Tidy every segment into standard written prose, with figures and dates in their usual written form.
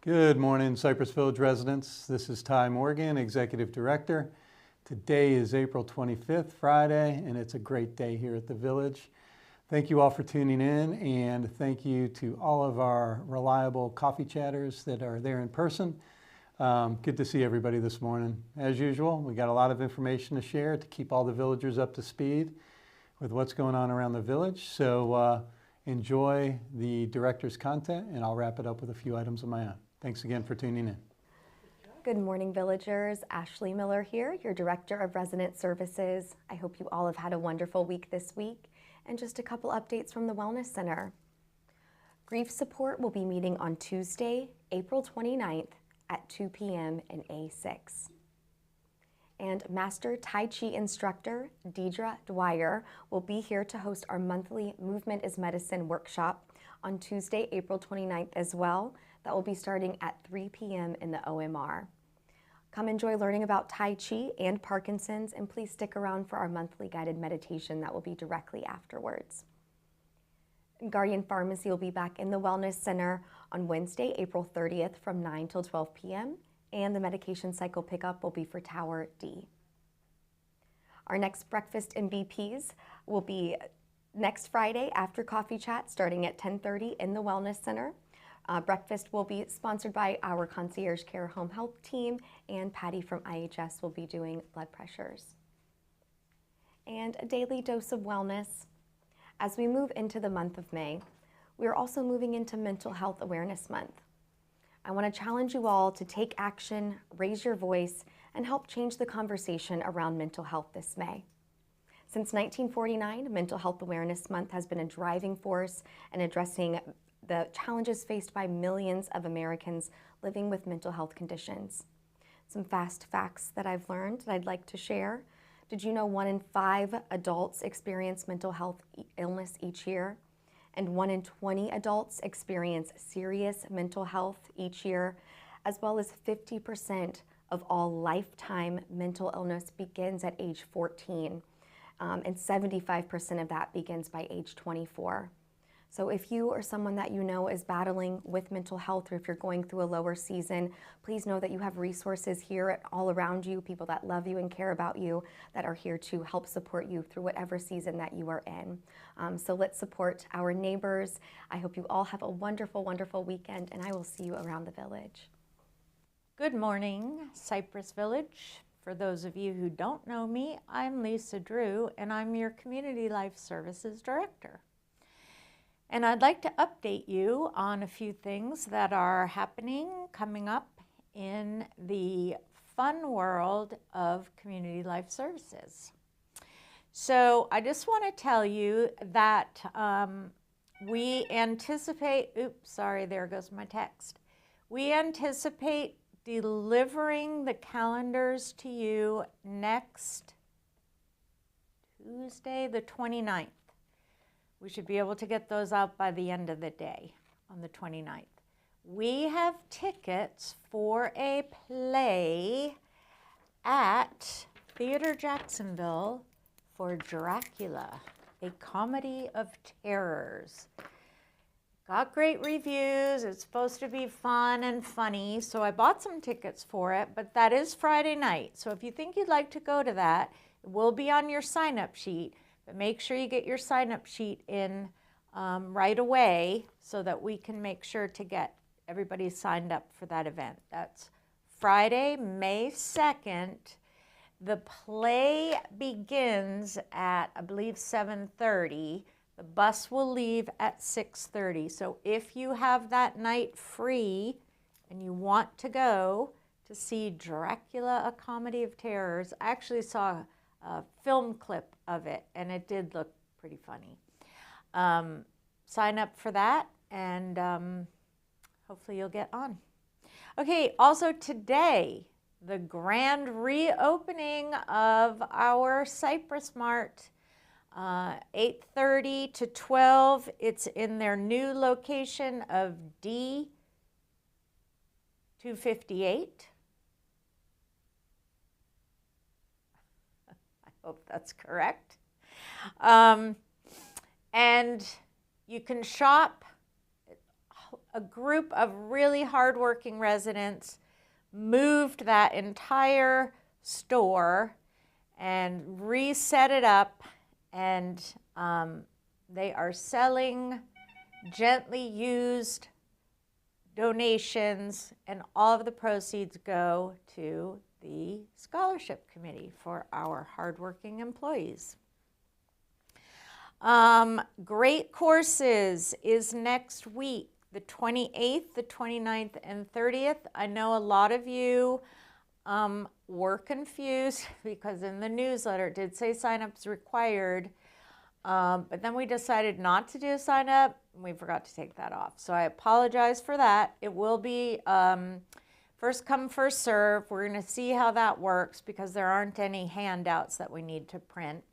Good morning, Cypress Village residents. This is Ty Morgan, Executive Director. Today is April 25th, Friday, and it's a great day here at the Village. Thank you all for tuning in, and thank you to all of our reliable coffee chatters that are there in person. Good to see everybody this morning. As usual, we got a lot of information to share to keep all the villagers up to speed with what's going on around the village. So enjoy the director's content, and I'll wrap it up with a few items of my own. Thanks again for tuning in. Good morning, villagers. Ashley Miller here, your Director of Resident Services. I hope you all have had a wonderful week this week. And just a couple updates from the Wellness Center. Grief Support will be meeting on Tuesday, April 29th at 2 p.m. in A6. And Master Tai Chi instructor Deidre Dwyer will be here to host our monthly Movement is Medicine workshop on Tuesday, April 29th as well. That will be starting at 3 p.m. in the OMR. Come enjoy learning about Tai Chi and Parkinson's, and please stick around for our monthly guided meditation that will be directly afterwards. Guardian Pharmacy will be back in the Wellness Center on Wednesday, April 30th from 9 till 12 p.m., and the medication cycle pickup will be for Tower D. Our next breakfast MVPs will be next Friday after coffee chat starting at 10:30 in the Wellness Center. Breakfast will be sponsored by our Concierge Care Home Health team, and Patty from IHS will be doing blood pressures. And a daily dose of wellness. As we move into the month of May, we are also moving into Mental Health Awareness Month. I want to challenge you all to take action, raise your voice, and help change the conversation around mental health this May. Since 1949, Mental Health Awareness Month has been a driving force in addressing the challenges faced by millions of Americans living with mental health conditions. Some fast facts that I've learned that I'd like to share. Did you know 1 in 5 adults experience mental health illness each year? And 1 in 20 adults experience serious mental health each year, as well as 50% of all lifetime mental illness begins at age 14, and 75% of that begins by age 24. So if you or someone that you know is battling with mental health, or if you're going through a lower season, please know that you have resources here all around you, people that love you and care about you, that are here to help support you through whatever season that you are in. So let's support our neighbors. I hope you all have a wonderful, wonderful weekend, and I will see you around the village. Good morning, Cypress Village. For those of you who don't know me, I'm Lisa Drew, and I'm your Community Life Services Director. And I'd like to update you on a few things that are happening, coming up in the fun world of community life services. So I just want to tell you that we anticipate, oops, sorry, there goes my text. We anticipate delivering the calendars to you next Tuesday, the 29th. We should be able to get those out by the end of the day on the 29th. We have tickets for a play at Theater Jacksonville for Dracula, a comedy of terrors. Got great reviews. It's supposed to be fun and funny, so I bought some tickets for it, but that is Friday night. So if you think you'd like to go to that, it will be on your sign-up sheet. But make sure you get your sign-up sheet in right away so that we can make sure to get everybody signed up for that event. That's Friday, May 2nd. The play begins at, I believe, 7:30. The bus will leave at 6:30. So if you have that night free and you want to go to see Dracula, a Comedy of Terrors, I actually saw a film clip of it, and it did look pretty funny. Sign up for that, and hopefully you'll get on. Okay, also today, the grand reopening of our Cypress Mart, 8:30 to 12. It's in their new location of D258. Hope that's correct. And you can shop a group of really hardworking residents moved that entire store and reset it up, and they are selling gently used donations, and all of the proceeds go to the scholarship committee for our hardworking employees. Great Courses is next week, the 28th, the 29th, and 30th. I know a lot of you were confused because in the newsletter it did say sign-ups required, but then we decided not to do a sign-up, and we forgot to take that off. So I apologize for that. It will be first come, first serve. We're going to see how that works because there aren't any handouts that we need to print.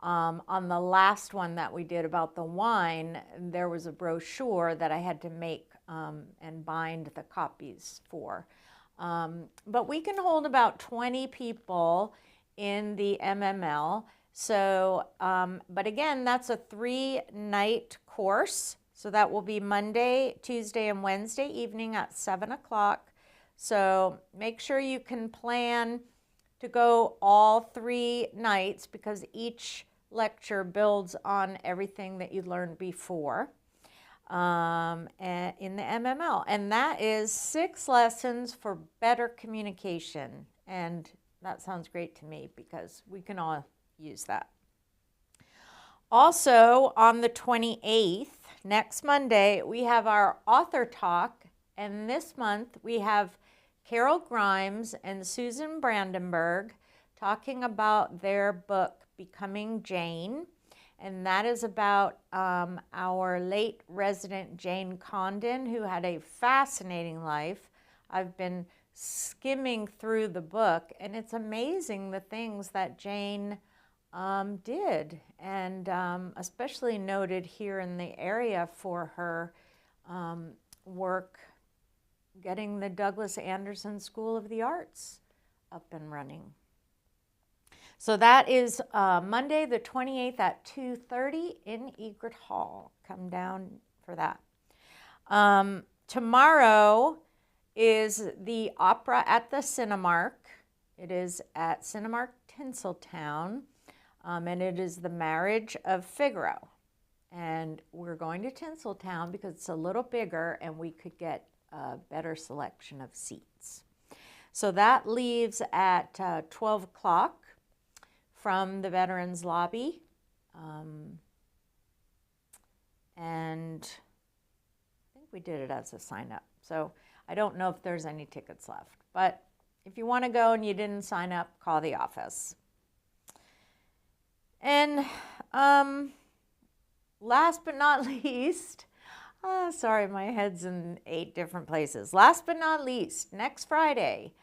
On the last one that we did about the wine, there was a brochure that I had to make and bind the copies for. But we can hold about 20 people in the MML. So, but again, that's a 3-night course. So that will be Monday, Tuesday, and Wednesday evening at 7 o'clock. So make sure you can plan to go all 3 nights because each lecture builds on everything that you learned before in the MML. And that is 6 lessons for better communication. And that sounds great to me because we can all use that. Also, on the 28th, next Monday, we have our author talk. And this month, we have Carol Grimes and Susan Brandenburg talking about their book, Becoming Jane. And that is about our late resident Jane Condon, who had a fascinating life. I've been skimming through the book, and it's amazing the things that Jane did, and especially noted here in the area for her work getting the Douglas Anderson School of the Arts up and running. So that is Monday the 28th at 2:30 in Egret Hall. Come down for that. Tomorrow is the opera at the Cinemark. It is at Cinemark Tinseltown, and it is The Marriage of Figaro. And we're going to Tinseltown because it's a little bigger and we could get a better selection of seats. So that leaves at 12 o'clock from the Veterans Lobby. And I think we did it as a sign up. So I don't know if there's any tickets left. But if you want to go and you didn't sign up, call the office. And last but not least, sorry, my head's in 8 different places. Last but not least, next Friday,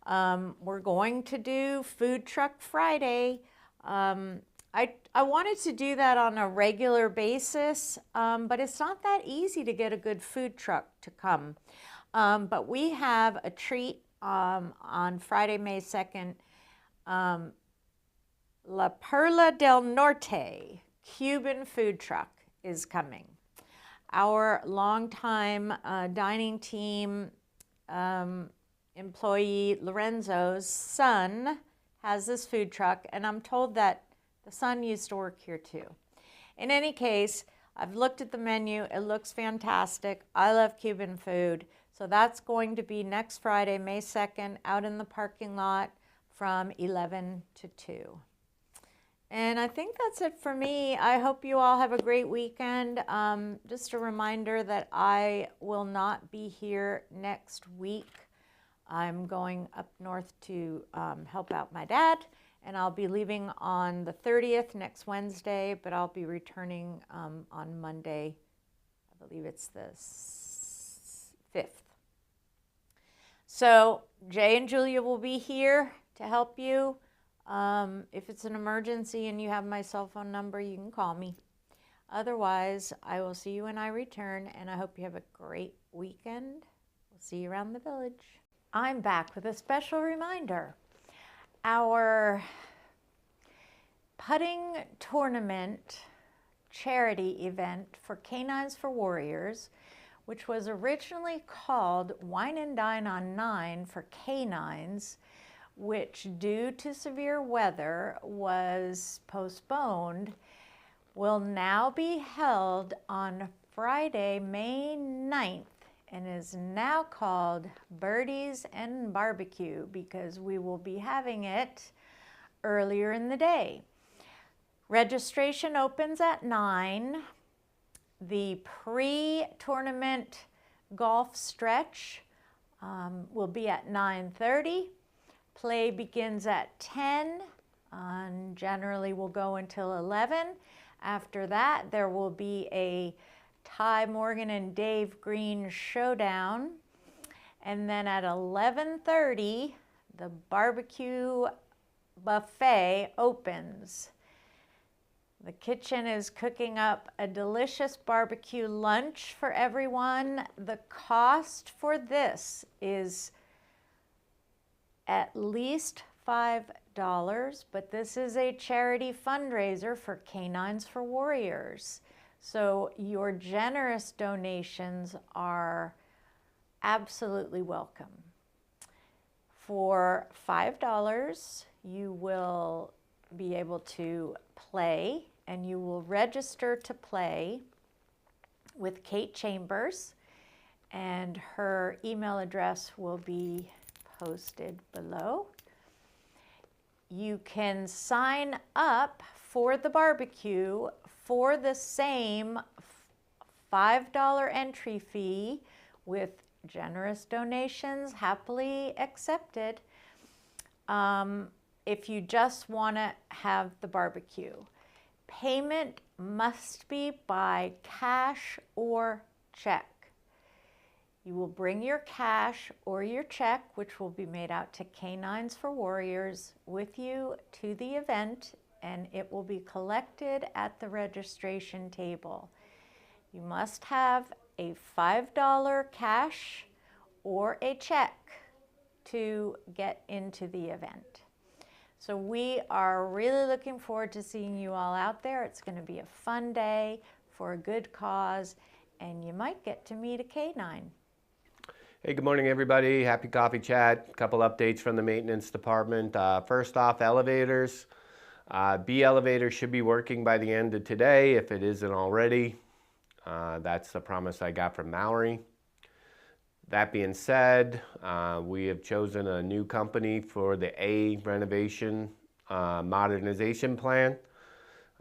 we're going to do Food Truck Friday. I wanted to do that on a regular basis, but it's not that easy to get a good food truck to come. But we have a treat on Friday, May 2nd. La Perla del Norte Cuban food truck is coming. Our longtime dining team employee Lorenzo's son has this food truck, and I'm told that the son used to work here too. In any case, I've looked at the menu. It looks fantastic. I love Cuban food. So that's going to be next Friday, May 2nd, out in the parking lot from 11 to 2. And I think that's it for me. I hope you all have a great weekend. Just a reminder that I will not be here next week. I'm going up north to help out my dad, and I'll be leaving on the 30th next Wednesday, but I'll be returning on Monday. I believe it's the 5th. So Jay and Julia will be here to help you. If it's an emergency and you have my cell phone number, you can call me. Otherwise, I will see you when I return, and I hope you have a great weekend. We'll see you around the village. I'm back with a special reminder. Our putting tournament charity event for Canines for Warriors which was originally called Wine and Dine on 9 for canines, which due to severe weather was postponed, will now be held on Friday, May 9th, and is now called Birdies and Barbecue because we will be having it earlier in the day. Registration opens at 9. The pre-tournament golf stretch will be at 9:30. Play begins at 10 and generally will go until 11. After that, there will be a Ty Morgan and Dave Green showdown. And then at 11:30, the barbecue buffet opens. The kitchen is cooking up a delicious barbecue lunch for everyone. The cost for this is at least $5, but this is a charity fundraiser for Canines for Warriors. So your generous donations are absolutely welcome. For $5, you will be able to play, and you will register to play with Kate Chambers, and her email address will be posted below. You can sign up for the barbecue for the same $5 entry fee with generous donations happily accepted if you just want to have the barbecue. Payment must be by cash or check. You will bring your cash or your check, which will be made out to Canines for Warriors, with you to the event, and it will be collected at the registration table. You must have a $5 cash or a check to get into the event. So we are really looking forward to seeing you all out there. It's going to be a fun day for a good cause, and you might get to meet a canine. Hey, good morning, everybody. Happy Coffee Chat. A couple updates from the maintenance department. First off, elevators. B elevator should be working by the end of today if it isn't already. That's the promise I got from Mallory. That being said, we have chosen a new company for the A renovation modernization plan.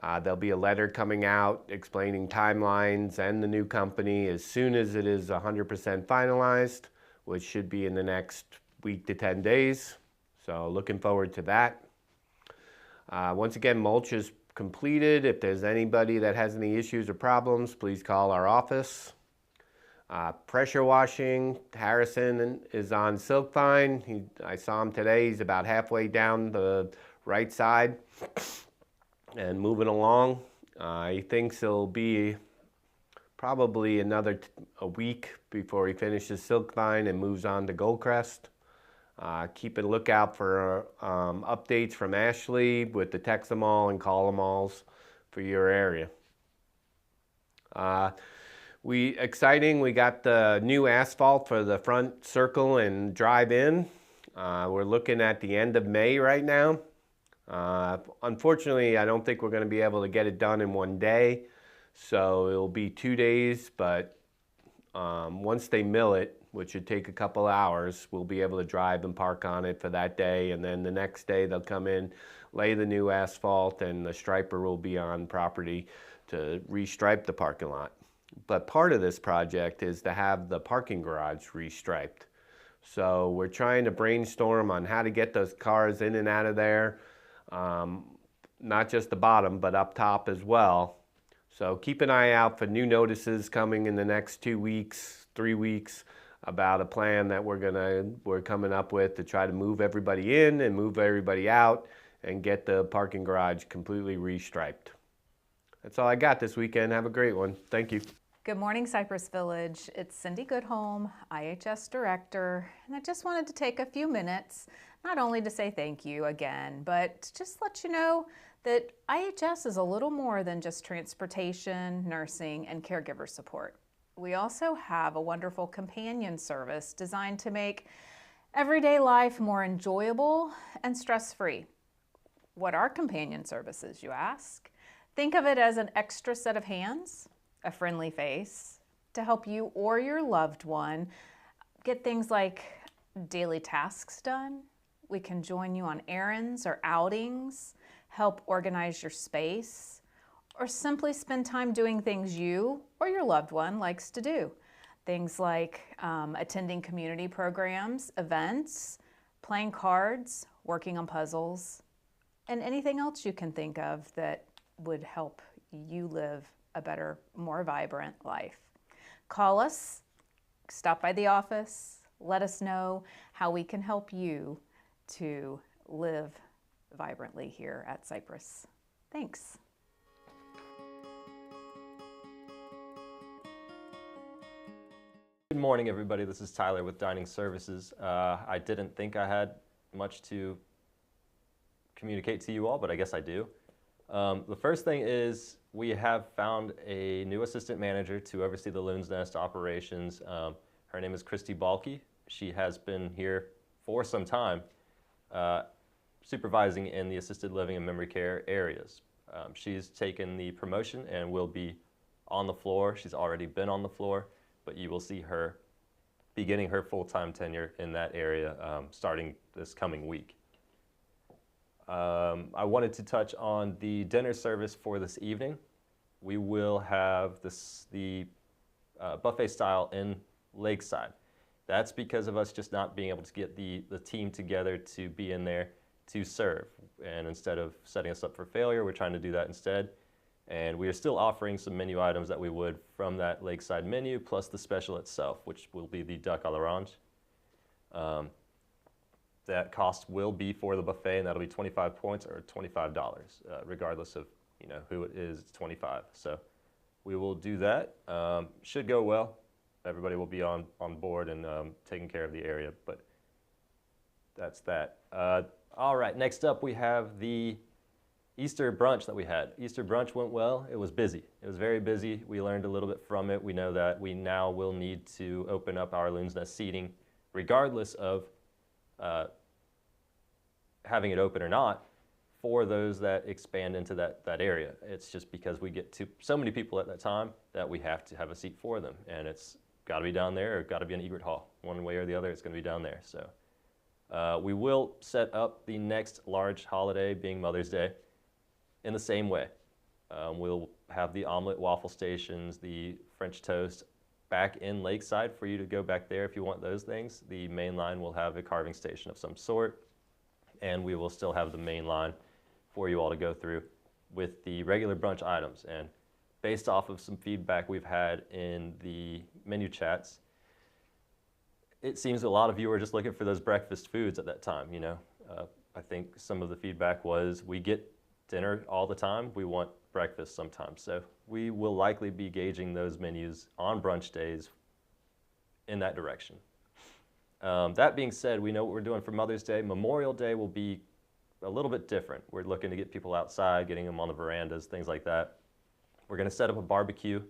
There'll be a letter coming out explaining timelines and the new company as soon as it is 100% finalized, which should be in the next week to 10 days. So looking forward to that. Once again, mulch is completed. If there's anybody that has any issues or problems, please call our office. Pressure washing, Harrison is on Silkvine. I saw him today. He's about halfway down the right side and moving along. He thinks it'll be probably another a week before he finishes Silkvine and moves on to Goldcrest. Keep a lookout for updates from Ashley with the Texamol and Colomols for your area. Exciting, we got the new asphalt for the front circle and drive-in. We're looking at the end of May right now. Unfortunately, I don't think we're going to be able to get it done in one day, so it'll be 2 days, but once they mill it, which should take a couple hours, we'll be able to drive and park on it for that day, and then the next day they'll come in, lay the new asphalt, and the striper will be on property to restripe the parking lot. But part of this project is to have the parking garage restriped. So we're trying to brainstorm on how to get those cars in and out of there, not just the bottom, but up top as well. So keep an eye out for new notices coming in the next 2 weeks, 3 weeks, about a plan that we're coming up with to try to move everybody in and move everybody out and get the parking garage completely restriped. That's all I got this weekend. Have a great one. Thank you. Good morning, Cypress Village. It's Cindy Goodholm, IHS Director, and I just wanted to take a few minutes, not only to say thank you again, but to just let you know that IHS is a little more than just transportation, nursing, and caregiver support. We also have a wonderful companion service designed to make everyday life more enjoyable and stress-free. What are companion services, you ask? Think of it as an extra set of hands, a friendly face, to help you or your loved one get things like daily tasks done. We can join you on errands or outings, help organize your space, or simply spend time doing things you or your loved one likes to do. Things like attending community programs, events, playing cards, working on puzzles, and anything else you can think of that would help you live a better, more vibrant life. Call us, stop by the office, let us know how we can help you to live vibrantly here at Cypress. Thanks. Good morning, everybody. This is Tyler with Dining Services. I didn't think I had much to communicate to you all, but I guess I do. The first thing is we have found a new assistant manager to oversee the Loon's Nest operations. Her name is Christy Balke. She has been here for some time, supervising in the assisted living and memory care areas. She's taken the promotion and will be on the floor. She's already been on the floor, but you will see her beginning her full-time tenure in that area starting this coming week. I wanted to touch on the dinner service for this evening. We will have the buffet style in Lakeside. That's because of us just not being able to get the team together to be in there to serve. And instead of setting us up for failure, we're trying to do that instead. And we are still offering some menu items that we would from that Lakeside menu, plus the special itself, which will be the duck à l'orange. That cost will be for the buffet, and that'll be 25 points or $25, regardless of who it is. It's 25. So we will do that. Should go well. Everybody will be on board and taking care of the area. But that's that. All right. Next up, we have the Easter brunch that we had. Easter brunch went well. It was busy. It was very busy. We learned a little bit from it. We know that we now will need to open up our Loon's Nest seating, regardless of having it open or not, for those that expand into that area. It's just because we get so many people at that time that we have to have a seat for them, and it's got to be down there or got to be in Egret Hall. One way or the other, it's going to be down there. So we will set up the next large holiday, being Mother's Day, in the same way. We'll have the omelet waffle stations, the French toast back in Lakeside for you to go back there if you want those things. The main line will have a carving station of some sort, and we will still have the main line for you all to go through with the regular brunch items. And based off of some feedback we've had in the menu chats, it seems a lot of you are just looking for those breakfast foods at that time. I think some of the feedback was we get dinner all the time, we want breakfast sometimes. So we will likely be gauging those menus on brunch days in that direction. That being said, we know what we're doing for Mother's Day. Memorial Day will be a little bit different. We're looking to get people outside, getting them on the verandas, things like that. We're going to set up a barbecue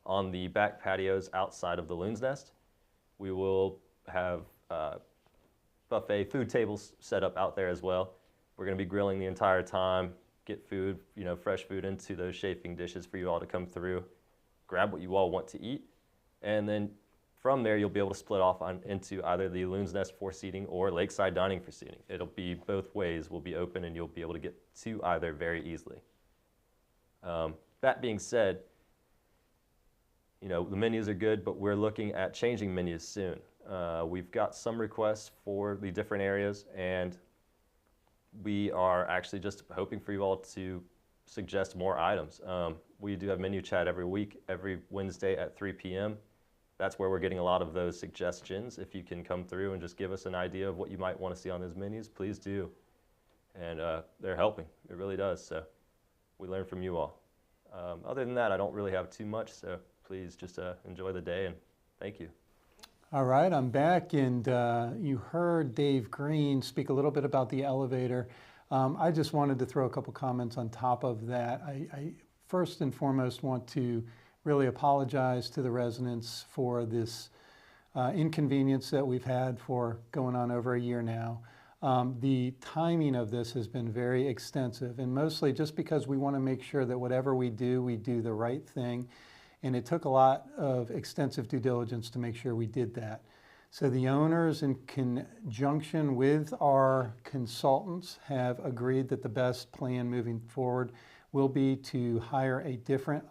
on the back patios outside of the Loon's Nest. We will have buffet food tables set up out there as well. We're going to be grilling the entire time, get food, fresh food into those chafing dishes for you all to come through, grab what you all want to eat, and then from there you'll be able to split off into either the Loon's Nest for seating or Lakeside Dining for seating. It'll be both ways will be open, and you'll be able to get to either very easily. That being said, the menus are good, but we're looking at changing menus soon. We've got some requests for the different areas, and we are actually just hoping for you all to suggest more items. We do have menu chat every week, every Wednesday at 3 p.m. That's where we're getting a lot of those suggestions. If you can come through and just give us an idea of what you might want to see on those menus, please do. And they're helping. It really does. So we learn from you all. Other than that, I don't really have too much. So please just enjoy the day, and thank you. All right, I'm back, and you heard Dave Green speak a little bit about the elevator. I just wanted to throw a couple comments on top of that. I first and foremost want to really apologize to the residents for this inconvenience that we've had for going on over a year now. The timing of this has been very extensive, and mostly just because we want to make sure that whatever we do the right thing. And it took a lot of extensive due diligence to make sure we did that. So the owners, in conjunction with our consultants, have agreed that the best plan moving forward will be to hire a different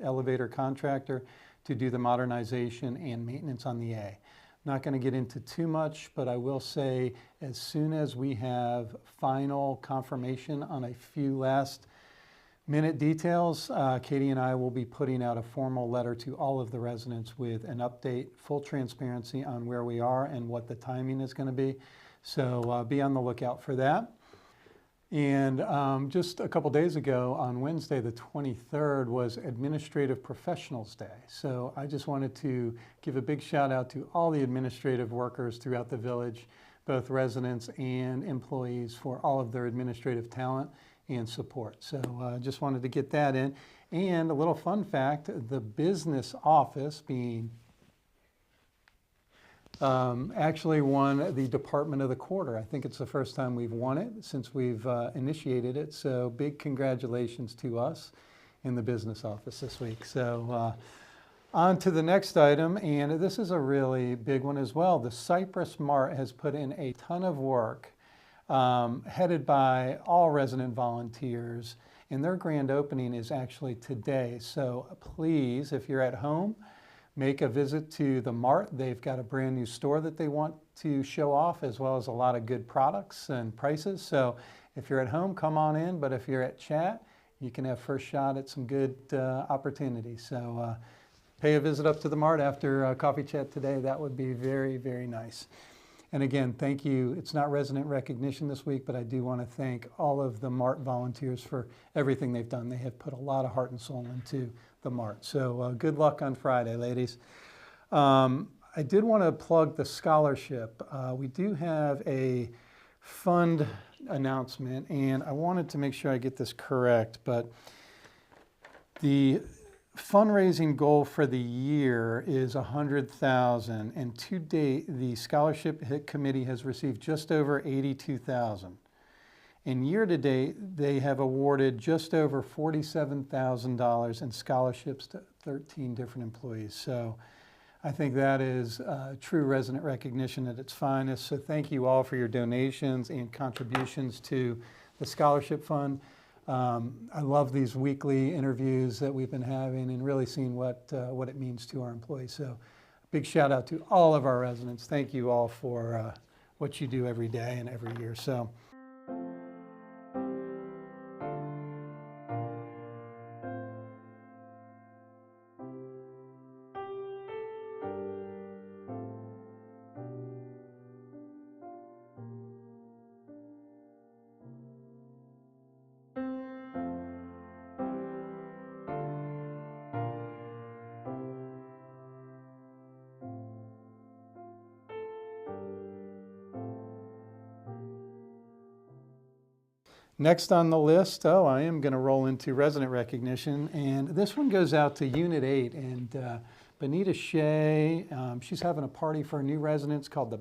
elevator contractor to do the modernization and maintenance on the A. Not going to get into too much, but I will say as soon as we have final confirmation on a few last minute details, Katie and I will be putting out a formal letter to all of the residents with an update, full transparency on where we are and what the timing is going to be. So be on the lookout for that. And just a couple days ago, on Wednesday the 23rd, was Administrative Professionals Day. So I just wanted to give a big shout out to all the administrative workers throughout the village, both residents and employees, for all of their administrative talent and support. So just wanted to get that in. And a little fun fact, the business office, being actually won the Department of the Quarter. I think it's the first time we've won it since we've initiated it. So big congratulations to us in the business office this week. So on to the next item, and this is a really big one as well. The Cypress Mart has put in a ton of work, headed by all resident volunteers, and their grand opening is actually today. So please, if you're at home, make a visit to the Mart. They've got a brand new store that they want to show off, as well as a lot of good products and prices. So if you're at home, come on in, but if you're at Chat, you can have first shot at some good opportunities. So pay a visit up to the Mart after Coffee Chat today. That would be very, very nice. And again, thank you. It's not resident recognition this week, but I do want to thank all of the Mart volunteers for everything they've done. They have put a lot of heart and soul into the Mart. So good luck on Friday, ladies. I did want to plug the scholarship. We do have a fund announcement, and I wanted to make sure I get this correct, but the fundraising goal for the year is $100,000, and to date, the scholarship committee has received just over $82,000. And year to date, they have awarded just over $47,000 in scholarships to 13 different employees. So I think that is true resident recognition at its finest. So thank you all for your donations and contributions to the scholarship fund. I love these weekly interviews that we've been having and really seeing what it means to our employees. So big shout out to all of our residents. Thank you all for what you do every day and every year. So. Next on the list, I am going to roll into resident recognition, and this one goes out to Unit 8 and Benita Shea. She's having a party for new residents called the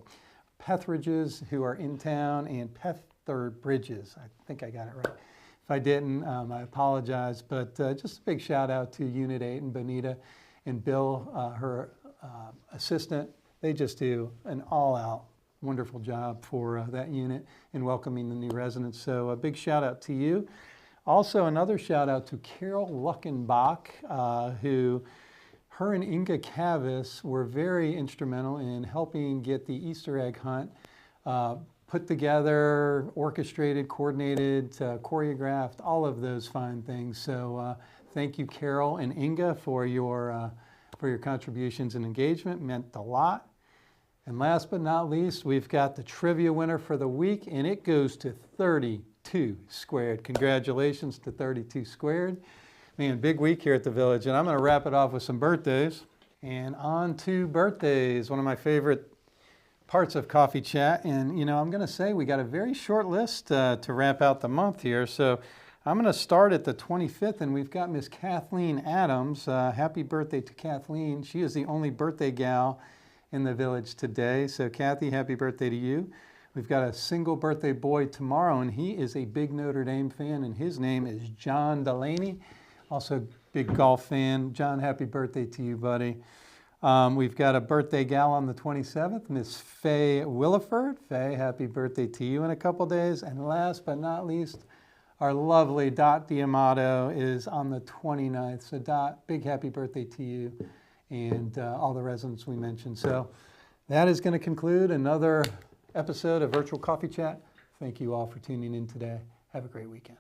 Pethridges, who are in town, and Bridges. I think I got it right. If I didn't, I apologize, but just a big shout out to Unit 8 and Benita and Bill, her assistant. They just do an all-out wonderful job for that unit in welcoming the new residents. So a big shout out to you. Also another shout out to Carol Luckenbach, who her and Inga Kavis were very instrumental in helping get the Easter egg hunt put together, orchestrated, coordinated, choreographed, all of those fine things. So thank you, Carol and Inga, for your contributions and engagement. Meant a lot. And last but not least, we've got the trivia winner for the week, and it goes to 32 Squared. Congratulations to 32 Squared. Man, big week here at the Village, and I'm going to wrap it off with some birthdays. And on to birthdays, one of my favorite parts of Coffee Chat. And, you know, I'm going to say we got a very short list to wrap out the month here. So I'm going to start at the 25th, and we've got Miss Kathleen Adams. Happy birthday to Kathleen. She is the only birthday gal in the village today. So Kathy, happy birthday to you. We've got a single birthday boy tomorrow, and he is a big Notre Dame fan, and his name is John Delaney, also big golf fan. John, happy birthday to you, buddy. We've got a birthday gal on the 27th, Miss Faye Williford. Faye, happy birthday to you in a couple days. And last but not least, our lovely Dot D'Amato is on the 29th. So Dot, big happy birthday to you and all the residents we mentioned. So that is going to conclude another episode of Virtual Coffee Chat. Thank you all for tuning in today. Have a great weekend.